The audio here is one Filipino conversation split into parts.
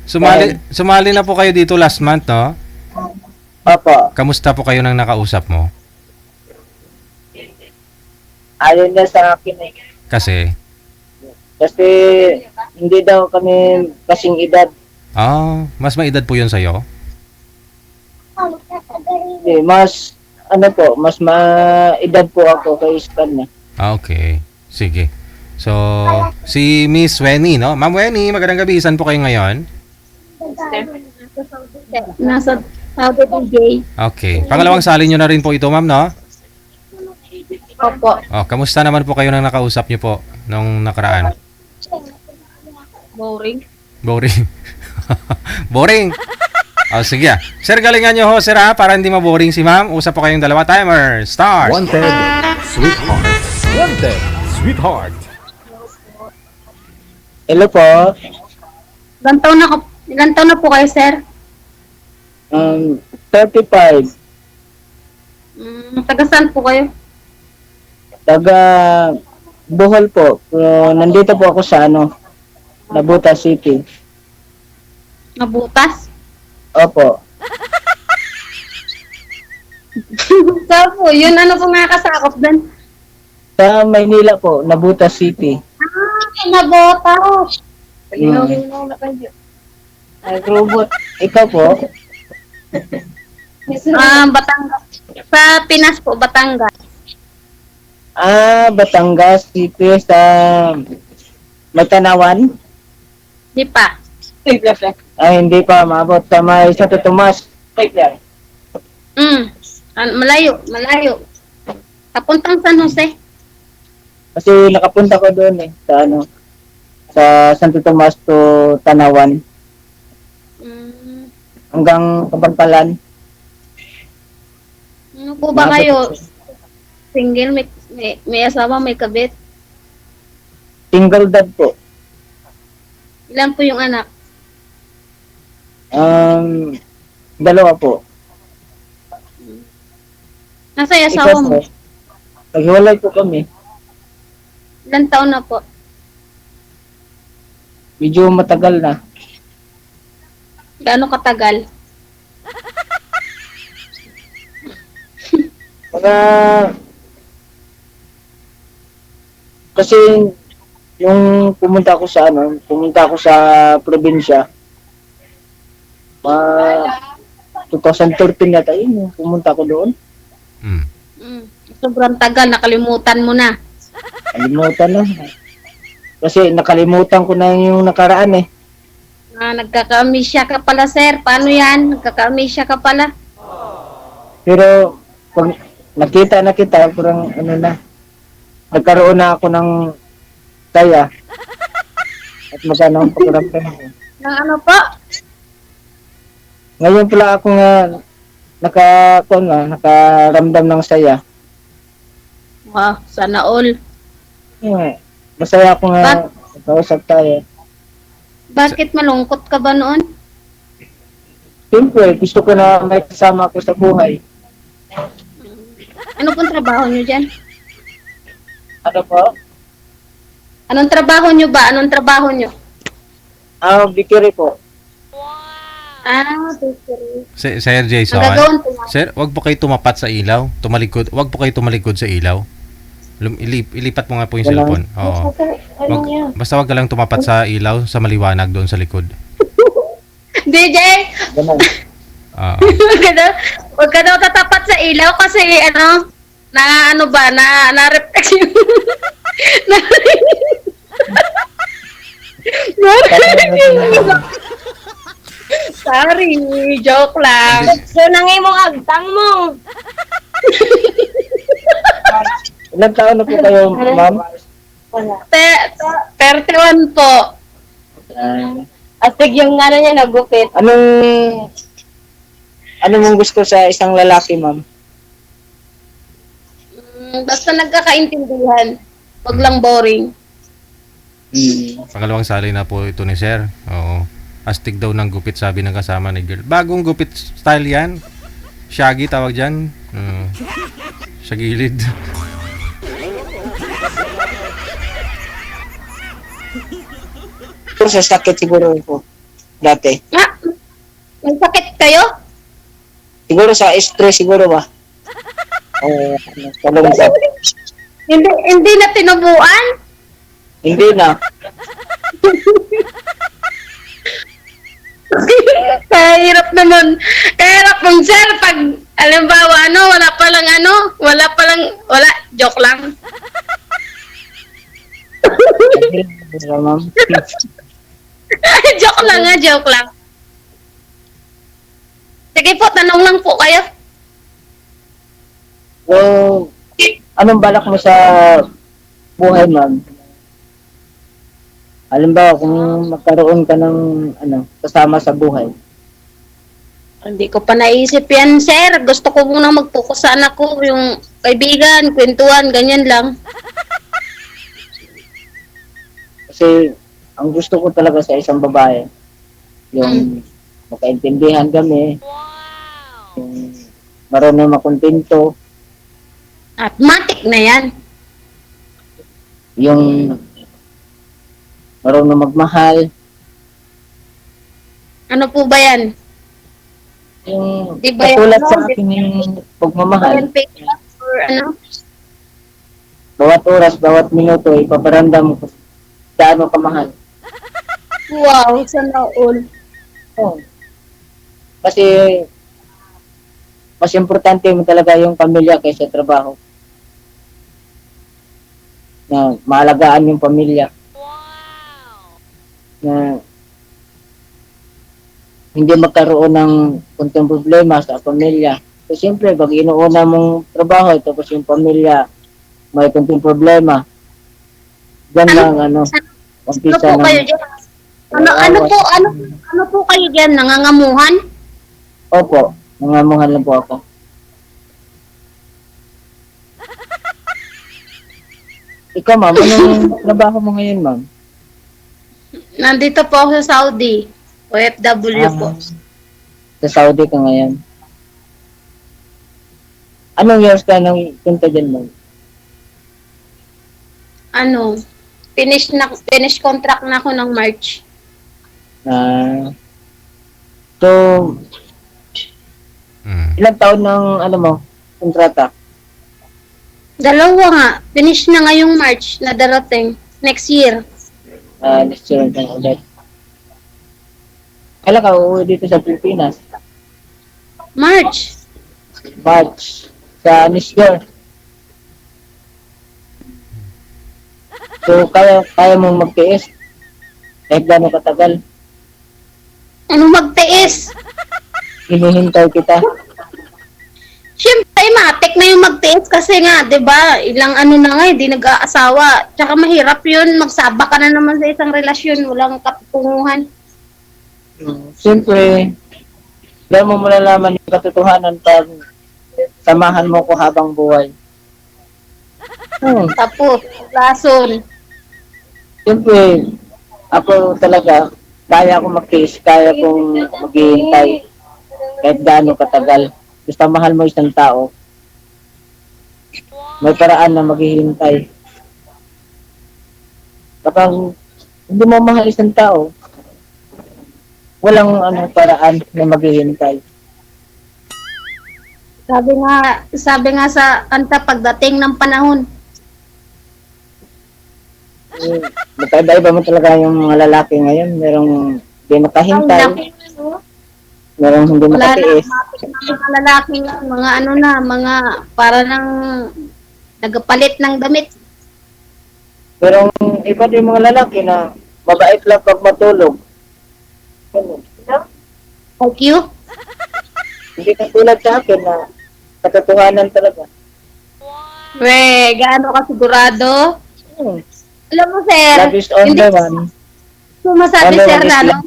Sumali na po kayo dito last month, no? Opo. Kamusta po kayo nang nakausap mo? Ayun na sa akin eh. Kasi, Kasi hindi daw kami kasing edad. mas may edad po yun sa'yo? Eh, mas mas ma-edad po ako kay Stan niya. Okay. Sige. So, si Miss Wenny, no? Ma'am Wenny, magandang gabi. Saan po kayo ngayon? Nasa Saudi DJ. Okay. Pangalawang sali nyo na rin po ito, ma'am, no? Opo. Kamusta naman po kayo nang nakausap nyo po nung nakaraan? Boring. Boring. Boring. Sige. Sir, galingan nyo ho, sir, ha? Para hindi maboring si ma'am. Usap po kayong dalawa. Timer. Start. Wanted, sweetheart. Wanted, sweetheart. Hello po. Ilan taon na po kayo, sir? 35. Taga saan po kayo? Taga Bohol po. Nandito po ako sa Nabuta City. Nabutas? Opo. Saan po? Yun, ano po nakakasakop doon? Sa Maynila po, Nabuta City. Nabutas! Mm. na kayo. Robot. Ikaw po? Batangas. Sa Pinas po, Batangas. Batangas City sa Matanawan? Di pa. Hindi pa maabot sa may Santo Tomas. Malayo. Papuntang San Jose. Kasi nakapunta ko doon sa Santo Tomas to Tanawan hanggang Kabangkalan. Ano po ba kayo? Single, may asawa, may kabit? Single dad po. Ilan po yung anak? Dalawa po. Nasa yung asawa Ikaw mo? po? Naghiwalay po kami. Ilan taon na po? Medyo matagal na. Gaano katagal? Mga kasi yung pumunta ako sa probinsya. 2013 yata yun, pumunta ako doon. Sobrang tagal, nakalimutan mo na. Nakalimutan na. Kasi nakalimutan ko na yung nakaraan eh. Nagkaka-amnesia ka pala, sir. Paano yan? Nagkaka-amnesia ka pala. Pero pag nakita na kita, parang nagkaroon na ako ng saya. At magana ang pakiramdam ko. Nang ano po? Ngayon pala ako nga nakaramdam ng saya. Wow, sana all. Masaya ako nga nakausap tayo. Bakit malungkot ka ba noon? Siyempre, gusto ko na may kasama ako sa buhay. Ano pong trabaho nyo dyan? Ano po? Anong trabaho nyo ba? Anong trabaho nyo? Bikiri po. Bakery. Sir Jason. Ang gagawin ko nga. Sir, wag po kayo tumapat sa ilaw. Wag po kayo tumalikod sa ilaw. Ilipat mo nga po yung cellphone. Oo. Basta wag ka lang tumapat sa ilaw, sa maliwanag doon sa likod. DJ! Ganun. Oo. Huwag ka daw tatapat sa ilaw kasi na-reflex yung... Sorry, joke lang. So, nangay mo agtang mo. Ilang taon na po kayo, ma'am? 31 po. Astig yung niya nagupit. Ano mong gusto sa isang lalaki, ma'am? Basta nagkakaintindihan. Huwag lang boring. Pangalawang sali na po ito ni Sir. Oo. Astig daw ng gupit, sabi ng kasama ni girl. Bagong gupit style yan. Shaggy tawag dyan. Sa gilid. Sa sakit siguro po. dati. Ah, may sakit kayo? Siguro sa stress siguro ba? O kalungkot. Hindi na tinubuan? Hindi na. Kahirap naman. Kahirap mong sir pag alimbawa wala, joke lang. Ma'am. Joke lang nga, joke lang. Sige po, tanong lang po kayo. So, anong balak mo sa buhay, ma'am? Halimbawa, kung magkaroon ka ng kasama sa buhay. Hindi ko pa naisip yan, sir. Gusto ko munang mag-focus sa anak ko, yung kaibigan, kwentuhan, ganyan lang. Kasi, ang gusto ko talaga sa isang babae, yung makaintindihan kami, yung marunong makontento, At matik na yan. yung marunong magmahal, Ano po ba yan? yung Di ba katulad yan, sa no? akin yung pagmamahal, Yan, fake love or ano? bawat oras, bawat minuto, ipaparamdam ko gaano kamahal. Wow, sana all. Oh. Kasi, mas importante mo talaga yung pamilya kaysa trabaho. Na maalagaan yung pamilya. Na hindi magkaroon ng kuntong problema sa pamilya. So, siyempre, pag inuuna mong trabaho, tapos yung pamilya, may kunting problema. Diyan lang, Ano umpisa po kayo dyan? Ano po kayo dyan? Nangangamuhan? Opo, nangamuhan lang po ako. Ikaw, ma'am, anong trabaho mo ngayon, ma'am? Nandito po ako sa Saudi. OFW po. Sa Saudi ka ngayon. Anong years ka nang punta dyan, ma'am? Ano? Finish contract na ako ng March. So, Mm. ilang taon ng, kontrata? Dalawa nga. Finish na ngayong March na darating. Next year. Next year na ulit. Kailan ka uuwi dito sa Pilipinas? March. March. Sa next year. So, kaya mong magtiis? Kahit gano'ng katagal? Ano magtiis? Hinihintay kita. Siyempre, matik na yung magtiis kasi nga, di ba, ilang ano na nga, hindi nag-aasawa. Tsaka mahirap yun, magsaba ka na naman sa isang relasyon, walang kapitunguhan. Siyempre, dahil mo malalaman yung katotohanan pag samahan mo ko habang buhay. Tapos, rason. Siyempre, ako talaga, kaya akong mag-kiss, kaya kong maghihintay kahit gaano katagal. Basta mahal mo isang tao, may paraan na maghihintay. Kapag hindi mo mahal isang tao, walang paraan na maghihintay. Sabi nga sa kanta, pagdating ng panahon. Magkaiba-iba mo talaga yung mga lalaki ngayon. Merong hindi makahintay, merong hindi Wala na, makatiis. mga lalaki nga, mga para nang nagpalit ng damit. Pero iba din mga lalaki na mabait lang pag matulog. Ganun. Like you? Hindi katulad sa akin na katotohanan talaga. Gaano ka sigurado? Hmm. Alam mo, sir, Love is on hindi the one. sumasabi, Ano, sir, is na, lang.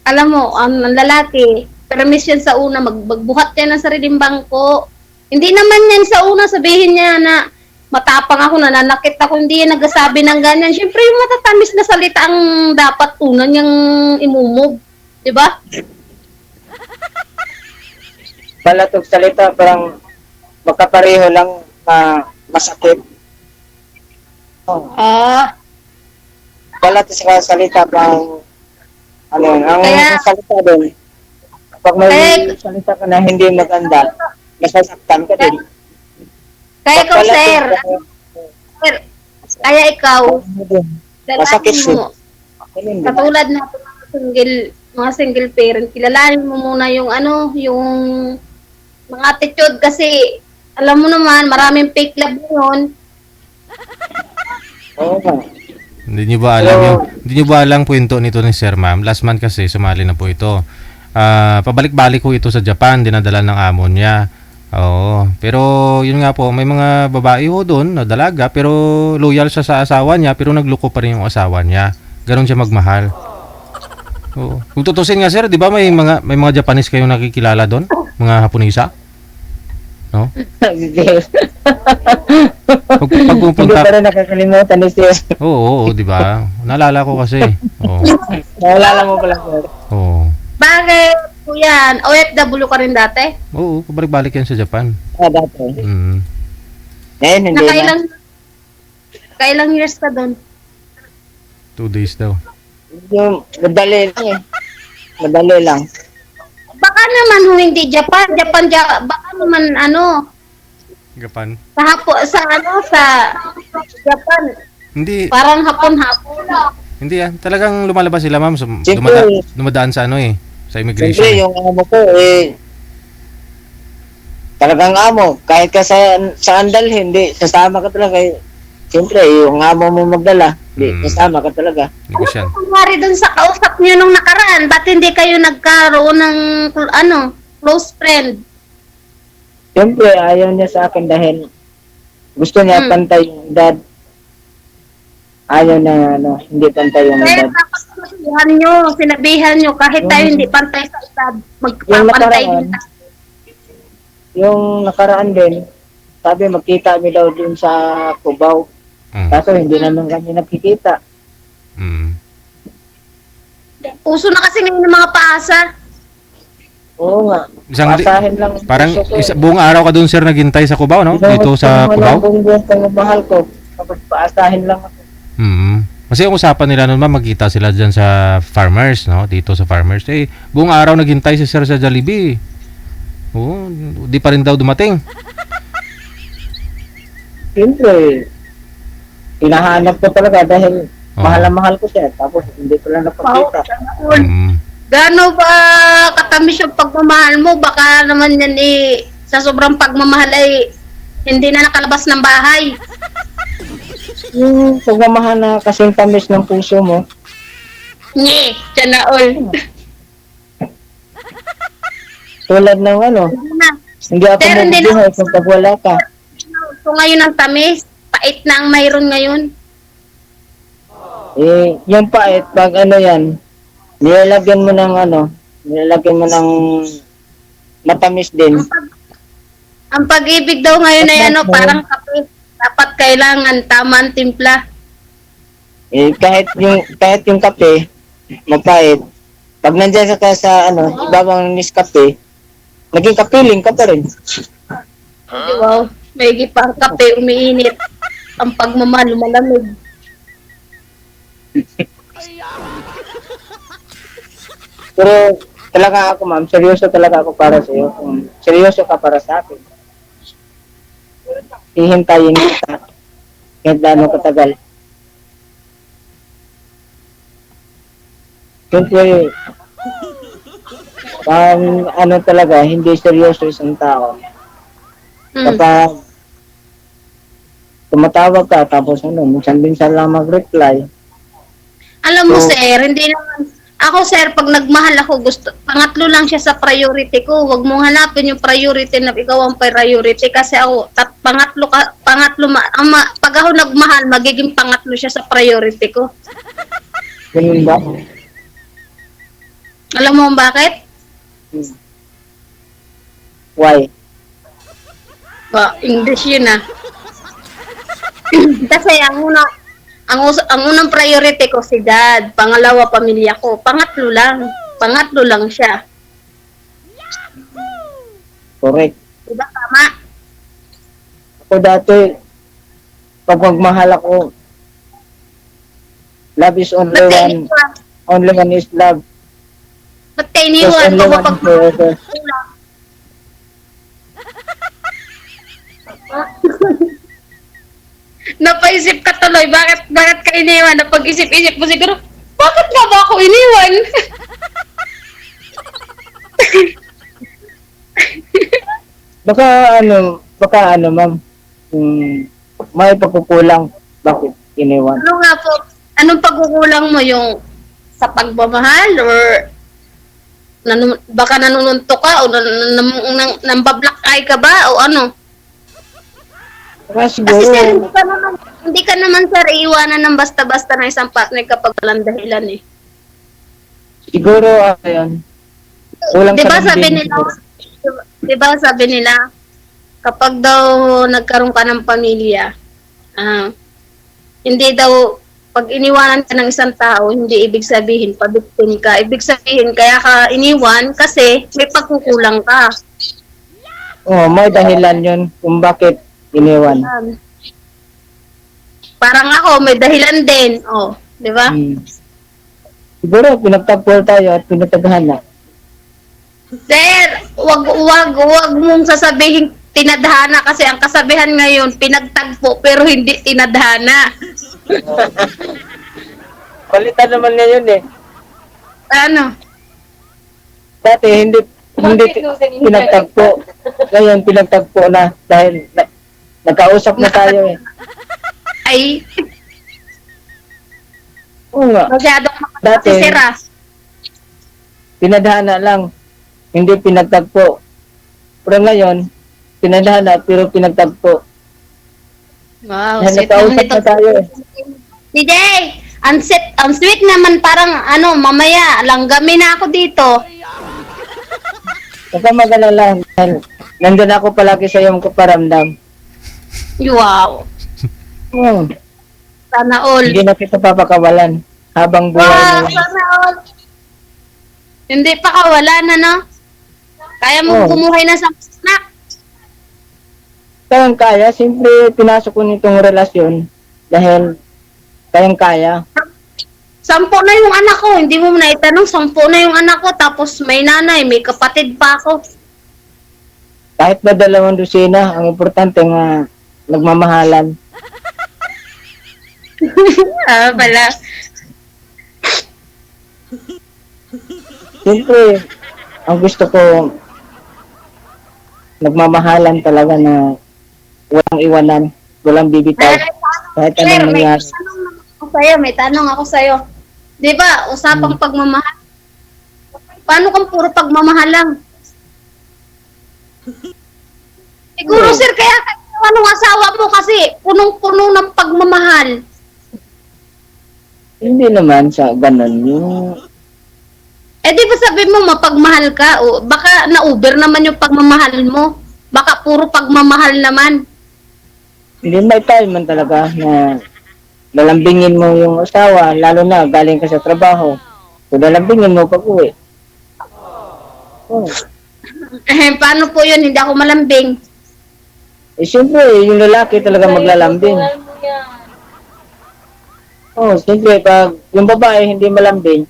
alam mo, ang lalaki, permission sa una, magbuhat yan ng sariling bangko. Hindi naman yan sa una, sabihin niya na matapang ako, nananakit ako, hindi yan nagsasabi ng ganyan. Siyempre, yung matatamis na salita ang dapat una niyang imumog. Diba? Balatog salita, parang magkapareho lang na masakit. Oh. Ah, Balat sa salita, parang Ano, ang Kaya- salita doon, kapag may Kaya- salita ka na hindi maganda, masasaktan ka din. Kaya ikaw, Pagkalat sir, din, sir, kaya ikaw, masakit kilalanin siya. mo, katulad na mga single parent, kilalanin mo muna yung ano, yung mga attitude kasi alam mo naman, maraming fake love yun. Oo nga. Hindi niyo ba alam yung hindi niyo ba alam kwento nito ni Sir Ma'am? Last month kasi sumali na po ito. Pabalik-balik ko ito sa Japan, dinadala ng amo niya. Oo, pero yun nga po, may mga babae ho doon na dalaga pero loyal siya sa asawa niya pero nagloko pa rin yung asawa niya. Ganon siya magmahal. Oo. Kung tutusin nga sir, 'di ba may mga Japanese kayong nakikilala doon? Mga Haponesa? No? Pag Hindi pupunta, pa rin nakakalimutan ni Sir. oo, 'di ba? Naalala ko kasi. Oo. Naalala mo pala, Sir. Oo. Bakit po yan? OFW ka rin dati? Oo, pabalik-balik yan sa Japan. Dati. Mm. Ngayon, hindi na. Nakailang years ka doon? 2 days daw. Yung madali lang eh. Madali lang. Baka naman hindi Japan, baka naman ano, Japan? sa Japan, Hindi, parang hapon-hapon. hindi talagang lumalabas sila ma'am. Siyempre. Dumadaan sa ano eh, sa Siyempre, immigration. yung amo ko eh, talagang amo. Kahit ka saan dalhin, hindi, sasama ka talaga eh. Siyempre, yung amo mo magdala, hindi, sasama ka talaga. Hindi ko siya. Ano nangyari doon sa kausap niyo nung nakaraan? Ba't hindi kayo nagkaroon ng close friend? Siyempre, ayaw niya sa akin dahil gusto niya pantay yung edad. Ayaw na, hindi pantay yung Kaya edad. dapat sinabihan nyo, kahit tayo hindi pantay sa edad, magpapantay nakaraan, din tayo. Yung nakaraan din, sabi magkita kami daw dun sa Cubao. Mm. Kaso hindi naman kami nakikita. Mm. Uso na kasi ngayon ng mga paasa. Oo nga. Isang Pasahin lang. parang Gusto ko. buong araw ka doon sir naghintay sa Cubao, no? Dito sa Cubao. Buong mahal ko. Tapos paasahin lang ako. Mm. Kasi yung usapan nila noon ma'am, magkita sila diyan sa farmers, no? Dito sa farmers. Eh, buong araw naghintay si sir sa Jollibee. Oo, di pa rin daw dumating. Siyempre, hinahanap ko talaga dahil Oo. mahal na mahal ko siya. Tapos hindi ko lang napakita. Mm. Gano ba katamis yung pagmamahal mo? Baka naman yan sa sobrang pagmamahal ay hindi na nakalabas ng bahay. Yung pagmamahal na kasing tamis ng puso mo, Nye, dyan na all. tulad ng hindi ako Pero hindi mabubuhay kung pag wala ka. So ngayon ang tamis, pait na ang mayroon ngayon. Eh, yung pait, pag yan, nilalagyan mo ng matamis din. Ang pag-ibig daw ngayon ay parang kape. Dapat kailangan tamang timpla. Eh, kahit yung kape, mapait. Pag nandiyan ka sa ibabang Nescafe, naging kapiling ka pa rin. Wow, may gipang kape, umiinit. Ang pagmamahal, malamig. Pero talaga ako, ma'am, seryoso talaga ako para sa iyo. Kung seryoso ka para sa akin, hihintayin kita kahit gaano katagal. Siyempre, talaga, hindi seryoso isang tao. Kapag tumatawag ka, tapos minsan lang mag-reply. Alam mo, So, sir, hindi naman. Ako, sir, pag nagmahal ako, pangatlo lang siya sa priority ko. Huwag mong hanapin yung priority na ikaw ang priority. Kasi ako, pag ako nagmahal, magiging pangatlo siya sa priority ko. Ganun ba? Alam mo kung bakit? Why? English yun ah. Kasi ang unang priority ko si dad, pangalawa pamilya ko, pangatlo lang siya. Correct. Diba tama? Ako dati, pag magmahal ako, love is only one is love. Ba't ka There's iniwan? only Kung one mapag... forever. Napaisip ka tuloy, bakit ka iniwan? Napag-isip-isip mo siguro, bakit nga ba ako iniwan? Baka ano, ma'am, may pagkukulang, bakit iniwan? Ano nga po, anong pagkukulang mo yung sa pagmamahal or baka nanununtok ka o nambablock eye ka ba o ano? Baka Kasi siguro, sir, hindi ka naman sir iiwanan ng basta-basta ng isang partner kapag walang dahilan eh. siguro, ano yun, kulang Di ba sa sabi lambing nila, siguro. di ba sabi nila, kapag daw nagkaroon ka ng pamilya, hindi daw, pag iniwanan ka ng isang tao, hindi ibig sabihin, pabiktim ka. Ibig sabihin, kaya ka iniwan kasi may pagkukulang ka. Oo, may dahilan yun kung bakit iniwan. Parang ako, may dahilan din. Oh, di ba? Siguro, pinagtagpo tayo at pinagtaghan. Sir, wag mong sasabihin tinadhana kasi ang kasabihan ngayon, pinagtagpo pero hindi tinadhana. Palitan naman niya yun eh. Ano? Dati hindi pinagtagpo. Ngayon pinagtagpo na dahil nagkausap na tayo eh. Ay, Oo nga. masyadong Dati, makasisira. pinadhana lang. Hindi pinagtagpo. Pero ngayon, pinadhana pero pinagtagpo. Wow, Dahil sweet nagkausap naman ito. na tayo eh. DJ, ang sweet naman parang mamaya, langgamin na ako dito. Baka mag-alala dahil nandun ako palagi sa iyong kaparamdam. Wow, Oo. sana all. Hindi na kita papakawalan habang buhay Wow, mo. sana all. Hindi pa kawalan, ano? Kaya mo Oo. bumuhay na sa anak. Kayang kaya, siyempre pinasok ko nitong relasyon dahil kayang kaya. 10 na yung anak ko. Hindi mo na itanong, 10 na yung anak ko. Tapos may nanay, may kapatid pa ako. Kahit ba 2 dosina, ang importante nga nagmamahalan. Pala. Siyempre, ang gusto ko nagmamahalan talaga na walang iwanan, walang bibitaw. Kahit Sir, anong may mangyari. tanong ako sa'yo. May tanong ako sa'yo. Di ba, usapang pagmamahal. Paano kung puro pagmamahal lang? Siguro, sir, kaya anong asawa mo kasi punong-puno ng pagmamahal. Hindi naman sa ganun. Yung, Eh, di ba sabi mo mapagmahal ka? O, baka na-uber naman yung pagmamahal mo. Baka puro pagmamahal naman. hindi may time man talaga na lalambingin mo yung asawa, lalo na galing ka sa trabaho. So, lalambingin mo pag uwi. Oh. Paano po yun? Hindi ako malambing. Eh, siyempre, yung lalaki talaga maglalambing. Oh, siyempre, pag yung babae hindi malambing,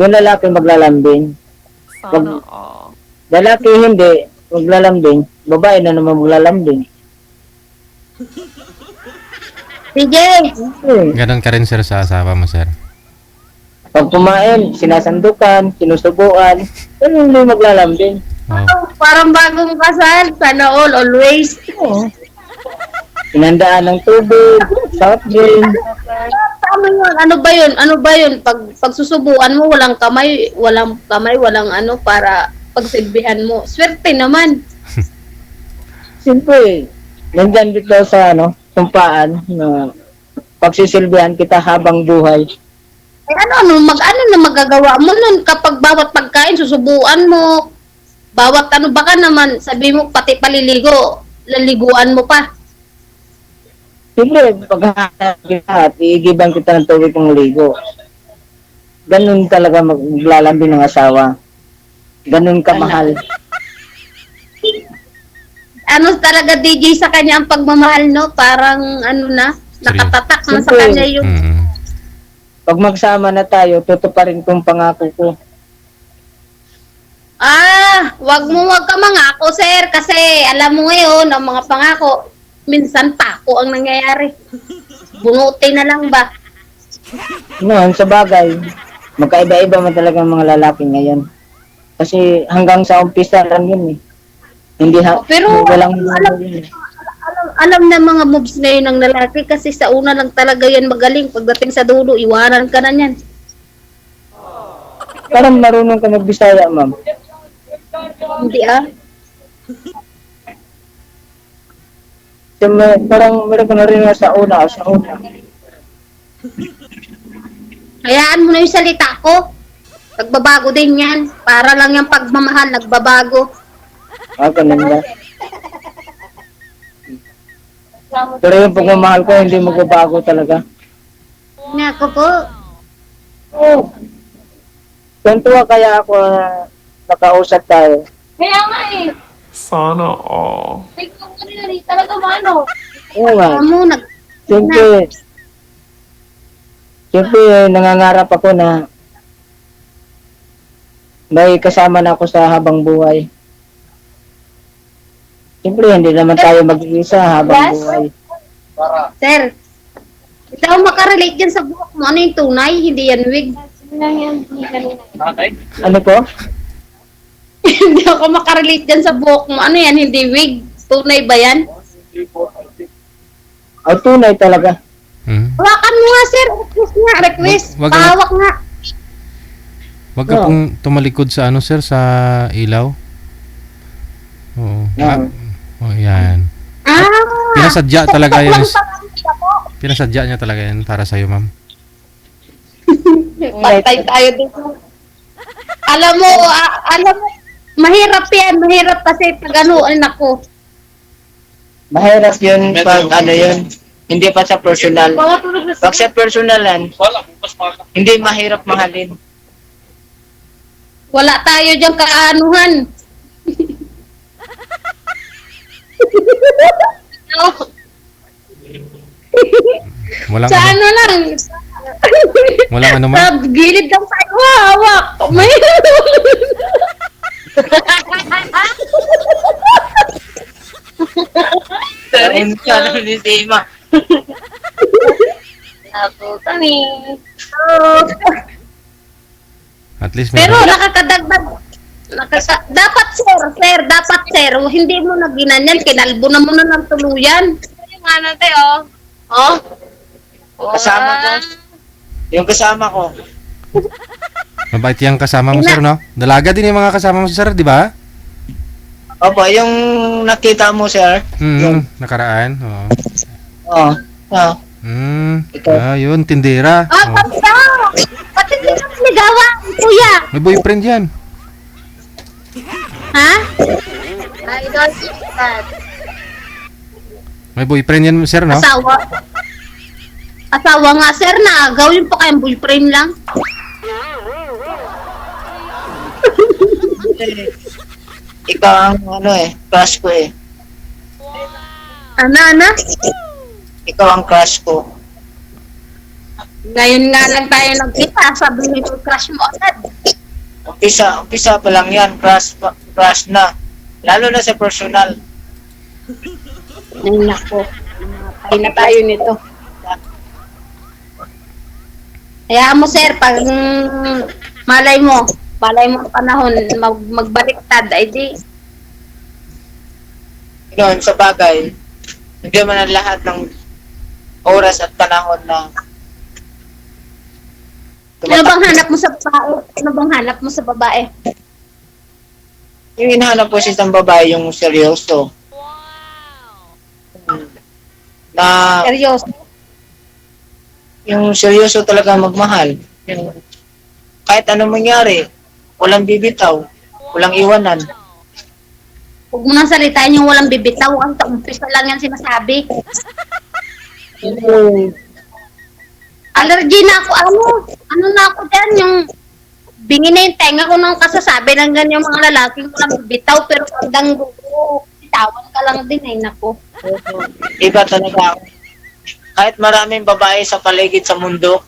yung lalaki maglalambing. Pag lalaki hindi maglalambing, babae na naman maglalambing. DJ, Ganon ka rin sir sa asawa mo sir. Pag kumain, sinasandukan, sinusubuan, yun hindi maglalambing. Oh. parang bagong kasal. Sana all, always. Oo. Pinandaan ng tubig, soft drink. Tama yun. Ano ba yun? Pag susubuan mo, walang kamay, walang ano, para pagsilbihan mo. Swerte naman. Siyempre, nandyan dito sa tumpaan na pagsisilbihan kita habang buhay. Eh, ano na magagawa mo nun kapag bawat pagkain, susubuan mo. Bawat baka naman, sabi mo, pati paliligo, laliguan mo pa. Siyempre, paghahanap kita at iigiban kita ng tubig ng ligo. Ganun talaga maglalambing ng asawa. Ganun kamahal. Ano talaga, DJ, sa kanya ang pagmamahal, no? Parang, nakatatak na sa Siyempre. kanya yung... Mm. Pag magsama na tayo, tutuparin kong pangako ko. Wag ka mangako, sir, kasi alam mo ngayon, ang mga pangako, minsan pako ang nangyayari. Bunuti na lang ba? Noon, sa bagay, magkaiba-iba man talaga ang mga lalaki ngayon. Kasi hanggang sa umpisa lang yun eh. Hindi Pero walang alam, alam na mga moves ngayon ng lalaki kasi sa una lang talaga yan magaling. Pagdating sa dulo, iwanan ka na yan. Parang marunong ka magbisaya, ma'am. Hindi Parang meron ka na rin sa una. Hayaan mo na yung salita ko. Nagbabago din yan. Para lang yung pagmamahal, nagbabago. Ganun ba? Pero yung pagmamahal ko, hindi magbabago talaga. Nako po. Oh. Tuntua kaya ako nakausap tayo. Kaya nga eh. Sana all. Talaga mano. Oo nga. Alam mo, Siyempre, nangangarap ako na may kasama na ako sa habang buhay. Siyempre, hindi naman tayo mag-iisa habang buhay. Sir, hindi ako makarelate dyan sa buhok mo. Ano yung tunay? Hindi yan wig. Ano po? Hindi ako makarelate dyan sa buhok mo. Ano yan? Hindi wig. Tunay ba yan? Tunay talaga. Hawakan mo nga, sir. Request nga. Request. Wag- wag- Pahawak nga. Wag ka pong tumalikod sa ano, sir, sa ilaw. Oo. Yan. Pinasadya talaga yan. Pinasadya niya talaga yan para sa'yo, ma'am. Patay tayo dito. Alam mo, mahirap yan. Mahirap kasi pag ano, ako. Mahirap yun pag ano yun. Hindi pa sa personal. Pag sa personalan, hindi mahirap mahalin. Wala tayo dyan kaanuhan. Walang Sa ano, ano lang. walang ano, ma'am. Sa gilid lang tayo. Hawak. May Sarin ka naman ni Sima. At least Pero meron. nakakadagdag. Dapat sir, hindi mo na ginanyan, kinalbo na mo na ng tuluyan. Yung ano oh. Kasama ko. Yung kasama ko. Mabait yung kasama mo, sir, no? Dalaga din yung mga kasama mo, sir, di ba? Opo, yung nakita mo, sir. Nakaraan. Oo. Oo. Oo. Ikaw. Yun, tindera. Oo. Pagka! Pati di ka nagawa, kuya. May boyfriend yan. Ha? I don't think that. May boyfriend yan, sir, no? Asawa nga, sir, na gawin pa kayong boyfriend lang. Ikaw ang crush ko eh. Ana? Ikaw ang crush ko. Ngayon nga lang tayo nagkita, sabi mo yung crush mo agad. Umpisa pa lang yan, crush na. Lalo na sa personal. Ay, nako. Patay na tayo nito. Kaya mo, sir, pag malay mo ang panahon, magbaliktad, ay di. Noon, sa bagay, hindi man ang lahat ng oras at panahon na Ano bang hanap mo sa babae? Ano bang hanap mo sa babae? yung hinahanap ko sa isang babae, yung seryoso. Na Seryoso. yung seryoso talaga magmahal. Yung, kahit anong mangyari, walang bibitaw, walang iwanan. Huwag mo nang salitain yung walang bibitaw. Ang umpisa lang yan sinasabi. Allergy na ako. Ano na ako dyan? Yung bingi na yung tenga ko nung kasasabi ng ganyang mga lalaking walang bibitaw. Pero hanggang gusto, bitawan ka lang din ay nako. Iba talaga ako. Kahit maraming babae sa paligid sa mundo,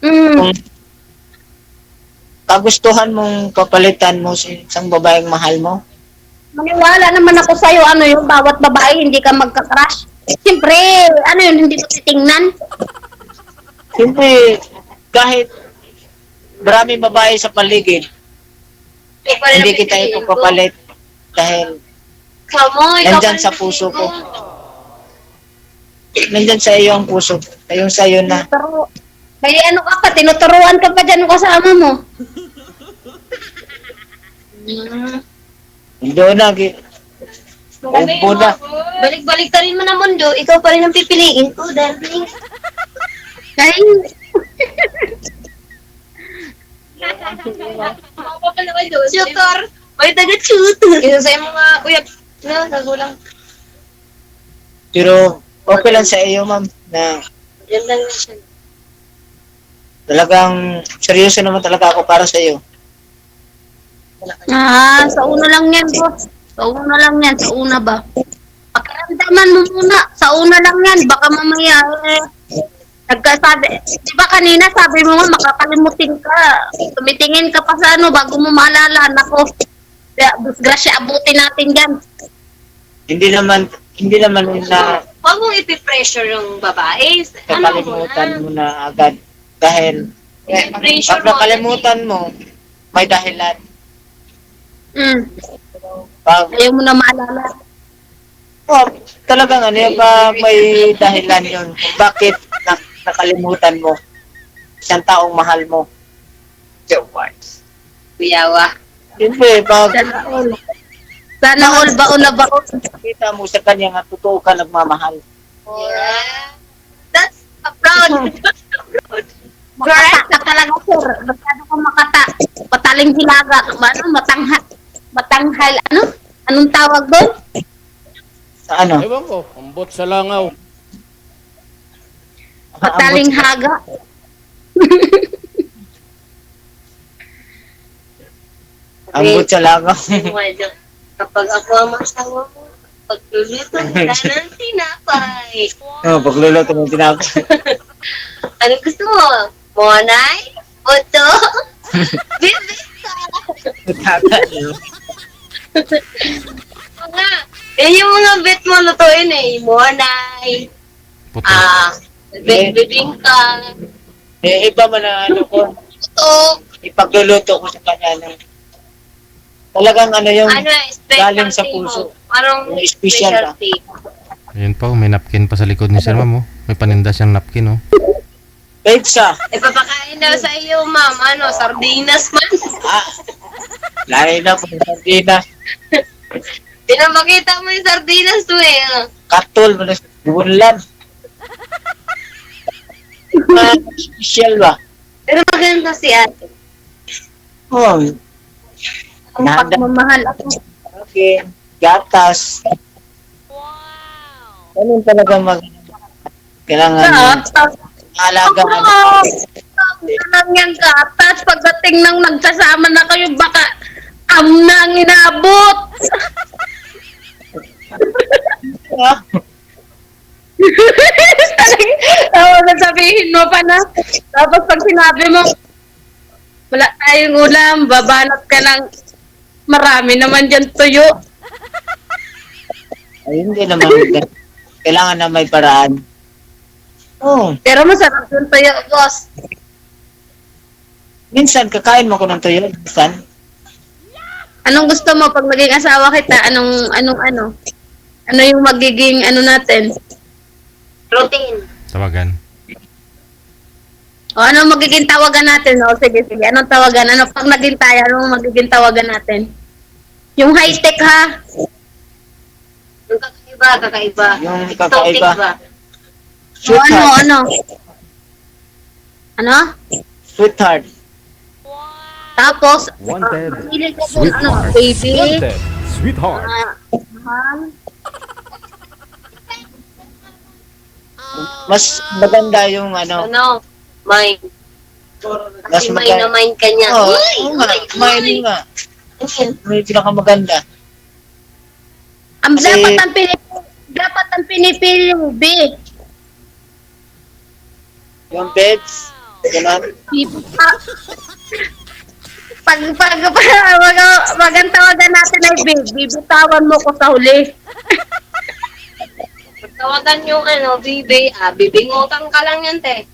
Mm. kagustuhan mong papalitan mo si isang babaeng mahal mo? Maniwala naman ako sa'yo, ano yung bawat babae, hindi ka magka-crush. Siyempre, ano yun, hindi ko titingnan. Siyempre, kahit maraming babae sa paligid, hindi kita ipapapalit dahil nandyan sa puso ko. Nandyan sa iyo ang puso. Ayun sa iyo na. Pero, may ano ka pa, tinuturuan ka pa dyan ng kasama mo. Hindi na. Umpo na. Balik-balik ka rin mo na mundo, ikaw pa rin ang pipiliin ko, darling. Ay, Shooter! May taga-shooter! Isa sa mga uyab. No, nagulang. Pero okay lang sa iyo, ma'am, na Yan lang siya. talagang seryoso naman talaga ako para sa iyo. sa una lang yan, boss. Sa una lang yan, sa una ba? Pakiramdaman mo muna, sa una lang yan, baka mamaya, nagkasabi, di ba kanina sabi mo nga, makakalimutin ka. Tumitingin ka pa sa ano, bago mo maalala, nako. Kaya, disgrasya, abutin natin yan. Hindi naman na Huwag mong ipipressure yung babae. Ano mo kakalimutan na? mo na agad. Dahil Pressure pag nakalimutan mo, may dahilan. Pag Ayaw mo na maalala. oh, talagang ano yun, pag may dahilan yun, kung bakit nakalimutan mo isang taong mahal mo. Kuyawa. Siyempre, pag Sana all. Sana all baon na baon. kita mo sa kanya nga totoo ka nagmamahal. Yeah. That's a proud. Makata ka talaga, sir. Masyado kang makata. Pataling hilaga. Ano? Matanghal. Ano? Anong tawag doon? Sa ano? Ewan ko, ambot sa langaw. Pataling haga. Ambot sa langaw. Kapag ako ang masawa mo, pagluluto ka ng tinapay. Oh, pagluluto ng tinapay. Ano gusto mo? Monay? Oto? Bibit ka! Mga, yan yung mga bet mo lutuin eh. Monay, Puto. bibingka, Iba man ang ano ko, oto. ipagluluto ko sa kanya ng talagang ano yung Ano, galing sa specialty puso. mo. Parang Yung special ba? specialty. Ayun po, may napkin pa sa likod ni Sir Ma'am. Oh. May paninda siyang napkin. Oh. pizza. Ipapakain daw sa iyo, ma'am. Ano, sardinas man. Ah, lahi na po ng sardinas. Pinapakita mo yung sardinas to eh. ah. Katol mo na bulan. Special ba? Pero maganda si ate. Oh, Ang pagmamahal ako. okay. Gatas. Ganun talaga kailangan alaga. Nang yung gatas, pagdating nang nagsasama na kayo, baka na ang inabot. Nasabihin mo pa na. Tapos pag sinabi mo, wala tayong ulam, babanat ka ng marami naman dyan tuyo. Ay, hindi naman. Kailangan na may paraan. Oh, Pero masarap yung tuyo, boss. minsan kakain mo ko ng tuyo. Minsan. Anong gusto mo pag maging asawa kita? Ano? Ano yung magiging ano natin? Protein. Tawagan. O ano magiging tawagan natin? O sige. Anong tawagan? Ano pag naging tayo? Anong magiging tawagan natin? Yung high-tech ha? Yung kakaiba. Yung Exotic kakaiba. ba? O ano? Ano? Sweetheart. Tapos, Wanted. pili ko kung ano, baby. Wanted. Sweetheart. Mahal. Mas maganda yung ano. Ano? Mine. Mas Kasi mine na mine ka niya. Oo, Uy! oo nga. Mine nga. May pinakamaganda. Kasi- Dapat ang pinipili yung B. Yung beds. Ganun. Pag ang tawagan natin ay bibitawan mo ko sa huli. Tawagan yung bibingutan ka lang yan, te.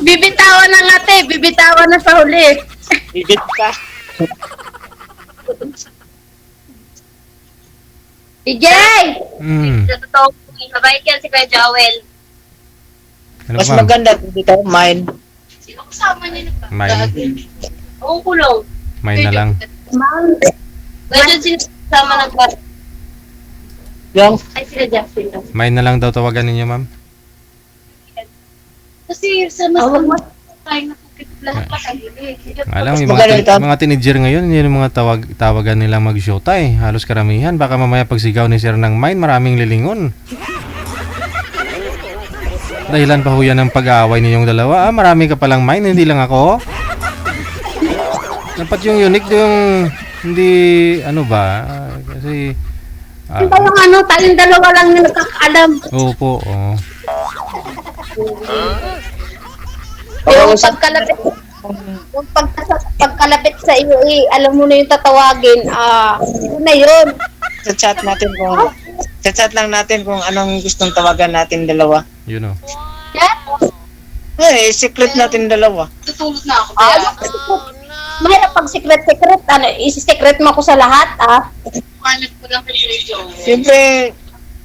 Bibitawan na nga te, bibitawan na sa huli. Bibit ka. DJ! Sa totoo, mabait yan si Kuya Joel. Ano Mas ma'am? maganda dito, mine. Sino kasama niya na ba? Mine. Oo, kulong. Mine na lang. Ma'am, Medyo sino kasama ng bar. Yung, Ay, sila Jackson. Mine na lang daw tawagan ninyo, ma'am. Kasi sa mas Awag mo. tayo nakukit lahat patagili. Alam, yung Maganda ito. mga teenager ngayon, yun yung mga tawagan nila mag-shota eh. Halos karamihan. Baka mamaya pagsigaw ni sir ng mine, maraming lilingon. Dahilan pa ho yan ng pag-aaway ninyong dalawa. Marami ka palang mine, hindi lang ako. Dapat yung unique yung hindi, ano ba, kasi... Yung yung tayong dalawa lang na nagkakaalam. Opo, oo. Yung pagkalapit sa iyo, alam mo na yung tatawagin, yun na yun. sa chat natin kung... Sa chat lang natin kung anong gustong tawagan natin dalawa. Yun o. Secret natin dalawa. Tutulog na ako. Mahirap pag secret, isi-secret mo ko sa lahat, Paano ko lang kay Joel? Siyempre,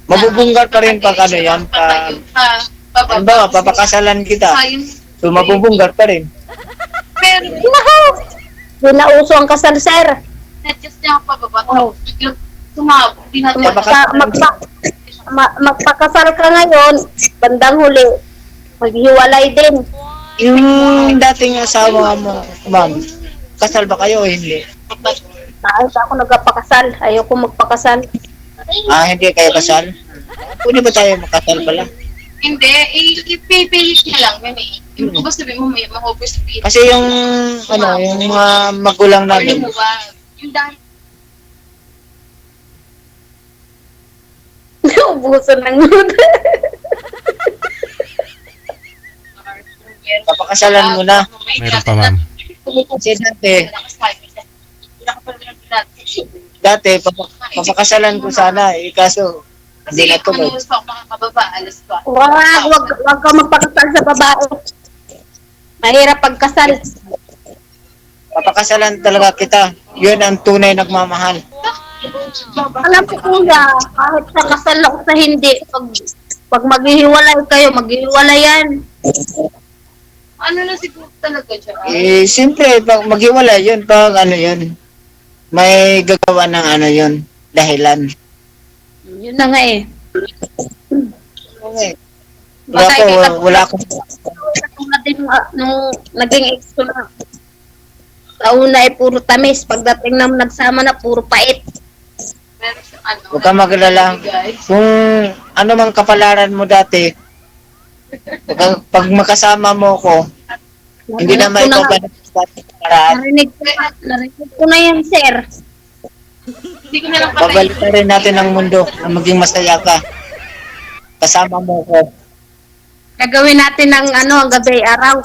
mabubunggar pa rin pag ano yan. Ano ba, papakasalan kita. So, mabubunggar pa rin. Pero, Doon na uso ang kasal, sir. adjust niya ako pababa. Biglang tumabog. Magpakasal ka ngayon, bandang huli, maghiwalay din. Yung dating asawa mo, ma'am, kasal ba kayo o hindi? Ayos ako nagpakasal, ayoko magpakasal. Hindi kayo kasal? Pwede ba tayo makasal pala? Hindi, i-pay niya lang. Yan eh. Yung ba sabi mo, may mahubos sa pili. Kasi yung, yung mga magulang namin, Mo ba? Yung dahil Ubusan ng mood. papakasalan mo na. Meron pa, ma'am. Kasi dati papakasalan ko sana, kaso hindi na tuloy. Kasi pa makakababa, alas pa. Wag ka magpakasal sa babae. Mahirap pagkasal. Papakasalan talaga kita. Yun ang tunay nagmamahal. Alam ko kuya, kahit sa kasal ako sa hindi, pag maghihiwalay kayo, maghihiwalay yan. Ano na siguro talaga dyan? Siyempre, pag maghiwalay yun, pag yun, may gagawa ng yun, dahilan. Yun na nga eh. Okay. Wala akong Katulad din nung naging ex ko na. Sa una ay puro tamis. Pagdating na nagsama na, puro pait. Meron sa ano? Huwag kang magalala. Kung ano mang kapalaran mo dati, pag makasama mo ko, hindi na may pabanat sa paraan. Narinig ko na yan, sir. Hindi ko na lang patay. Babalikan rin natin ang mundo na maging masaya ka. Kasama mo ko. Gagawin natin ng ang gabi, araw.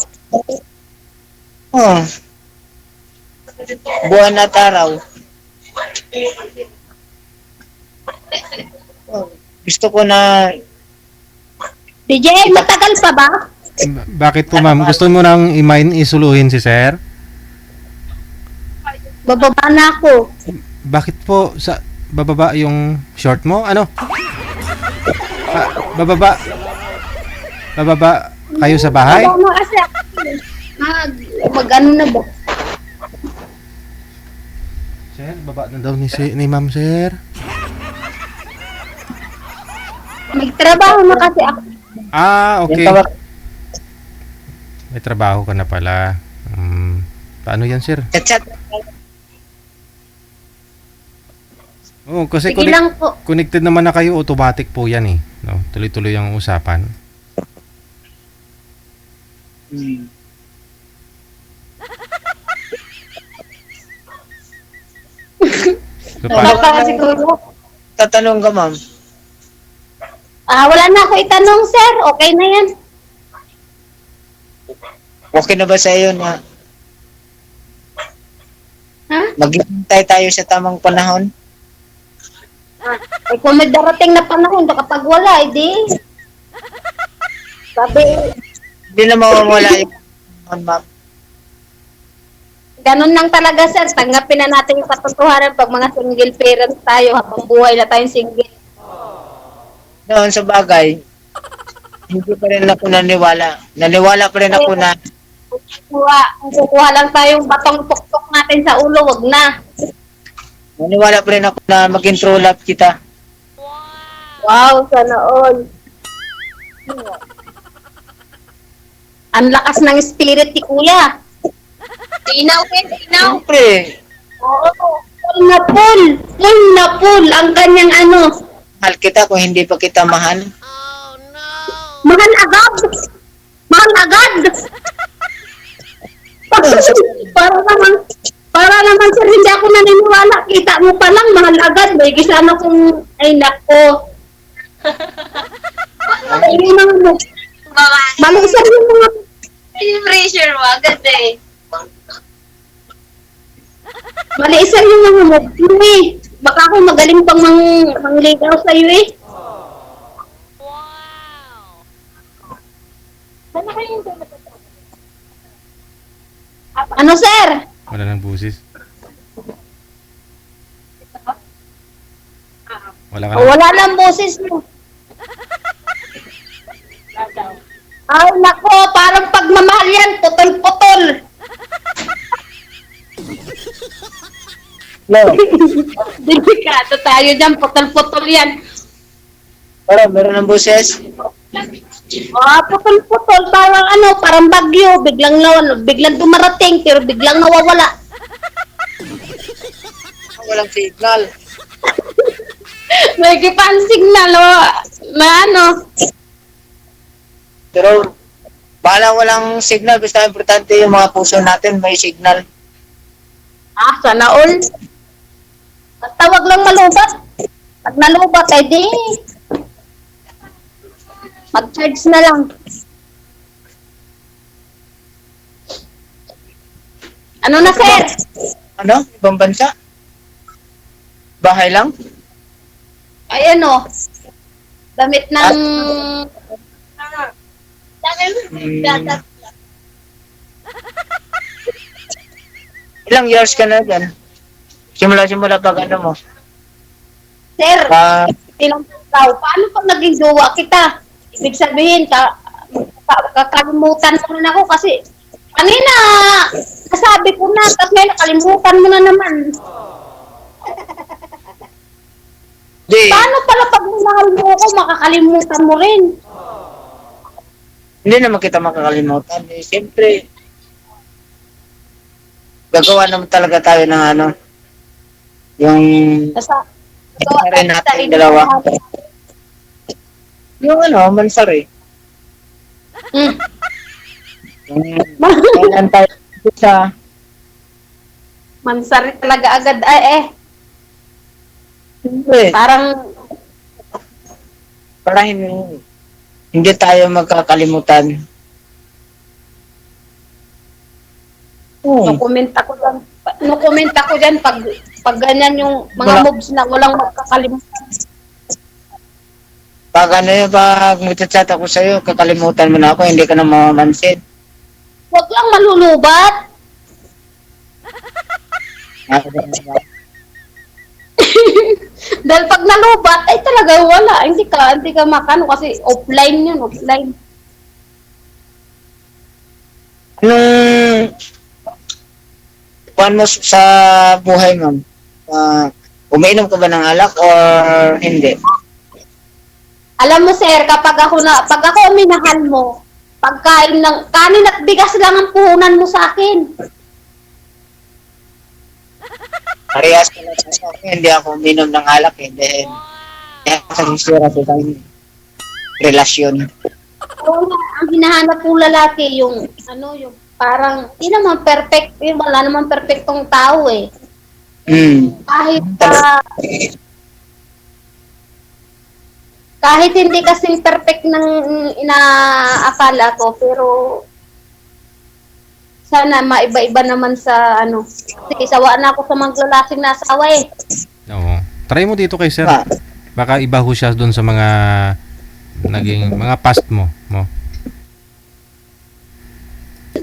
Oh. Buwan at araw. Oh. Gusto ko na DJ, matagal pa ba? Bakit po, ma'am? Gusto mo nang isuluhin si sir? Bababa na ako. Bakit po sa bababa yung short mo? Ano? Bababa kayo sa bahay? Bababa mo kasi mag-ano na ba? Sir, baba na daw ni ma'am, sir. Magtrabaho na kasi ako. Okay. yung May trabaho ka na pala. Paano yan, sir? chat. Oh, kasi Sige lang po. connected naman na kayo, automatic po yan eh. No? Tuloy-tuloy ang usapan. So, Wala pa siguro. Tatanong ka, ma'am. Wala na ako itanong, sir. Okay na yan. Okay na ba sa iyo na Maghihintay tayo sa tamang panahon. Eh, kung may darating na panahon, kapag wala, edi. Sabi, Hindi na mawawala yung panahon, ma'am. ganun lang talaga, sir. Tanggapin na natin yung katotohanan pag mga single parents tayo, habang buhay na tayong single. Noon sa bagay, hindi pa rin ako naniwala. Naniwala pa rin ako na Kukuha lang tayong batong tuktok natin sa ulo, wag na. naniwala pa rin ako na maging true love kita. Wow, sana all. Ang lakas ng spirit ni Kuya. Tinaw, eh, tinaw. Siyempre, Oo, full na full. Full na full ang kanyang ano. mahal kita kung hindi pa kita mahal. Mahal agad. Mahal agad. Para naman sir, hindi ako naniniwala. Kita mo pa lang, mahal agad. May gisama kong, ay nako. Ay, yung mga, Babae. malusar yung mga, Pressure mo agad eh. maliisar yung mga move mo eh. Baka ako magaling pang mangligaw sa'yo eh. Ano sir? Wala nang busis. Wala ka O, na. wala nang boses mo. Ay, nako, parang pagmamahal yan, putol-putol. No, Delikado tayo dyan, putol-putol yan. pero meron ng boses. Putol-putol, parang ano, parang bagyo, biglang dumarating, pero biglang nawawala. Walang signal. May kipang signal, na ano. Pero bahala walang signal, basta importante yung mga puso natin may signal. Sana all. Basta wag lang malubat. Pag nalubat, eh di, mag-charge na lang. Ano na, sir? Ano? Ibang bansa? Bahay lang? Ay, ano? Damit ng... Hmm. Ilang years ka na dyan? Simula pag ano mo? Sir, Ah, ilang tao. Paano pag naging jowa kita? Ibig sabihin, kakalimutan mo na ako kasi kanina, nasabi ko na, tapos ngayon nakalimutan mo na naman. di. Paano pala pag minahal mo ako, makakalimutan mo rin? Hindi naman kita makakalimutan. Eh, siyempre, gagawa naman talaga tayo ng ano, yung Nasa, rin natin dalawa. Yung ano, mansari. Mm. Yung kailan tayo sa Mansari talaga agad. Ay, siyempre, parang, para hindi tayo magkakalimutan. no comment ako dyan pag ganyan yung mga Wala. moves na walang magkakalimutan. Pag ano yun, pag magchat-chat ako sa'yo, kakalimutan mo na ako, hindi ka na mamamansin. Huwag lang malulubat. Dahil pag nalubat, ay talaga wala. Hindi ka makano kasi offline yun, offline. Anong paano mo sa buhay, ma'am? Umiinom ka ba ng alak or hindi? Alam mo sir, pag ako minahal mo, pagkain ng kanin at bigas lang ang puhunan mo sa akin. Parehas ka lang sa akin, hindi ako uminom ng alak eh. Dahil kasi sira sa tayong relasyon. Oo nga, ang hinahanap kong lalaki, yung parang, hindi naman perfect, wala naman perfectong tao eh. Kahit hindi kasing perfect ng inaakala ko, pero sana maiba-iba naman sa ano. Kasi sawa na ako sa maglalasing na asawa eh. Oo. Try mo dito kay sir. Ah. Baka iba ho siya doon sa mga naging mga past mo.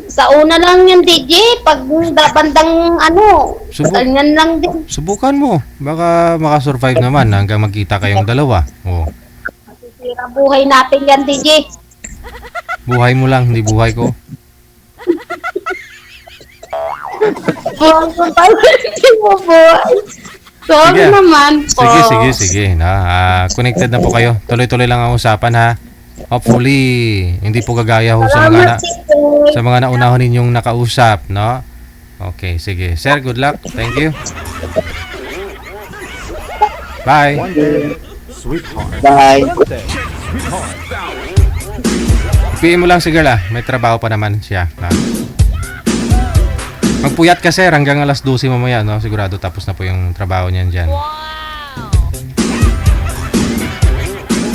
Sa una lang yan, DJ. Pag bandang ano, Subo- ganyan lang din. Subukan mo. Baka makasurvive naman hanggang magkita kayong dalawa. Oo. Sira buhay natin yan, DJ. Buhay mo lang, hindi buhay ko. Buhay ko tayo. Hindi mo buhay. Sorry Sige. naman po. Sige. Connected na po kayo. Tuloy-tuloy lang ang usapan ha. Hopefully, hindi po gagaya ho Salamat, DJ. sa mga naunahon ninyong nakausap, no? Okay, sige. Sir, good luck. Thank you. Bye. Sweetheart. Bye. Sweetheart. PM mo lang si girl ah. May trabaho pa naman siya. Magpuyat ka sir hanggang alas 12 mamaya, no? Sigurado tapos na po yung trabaho niyan dyan.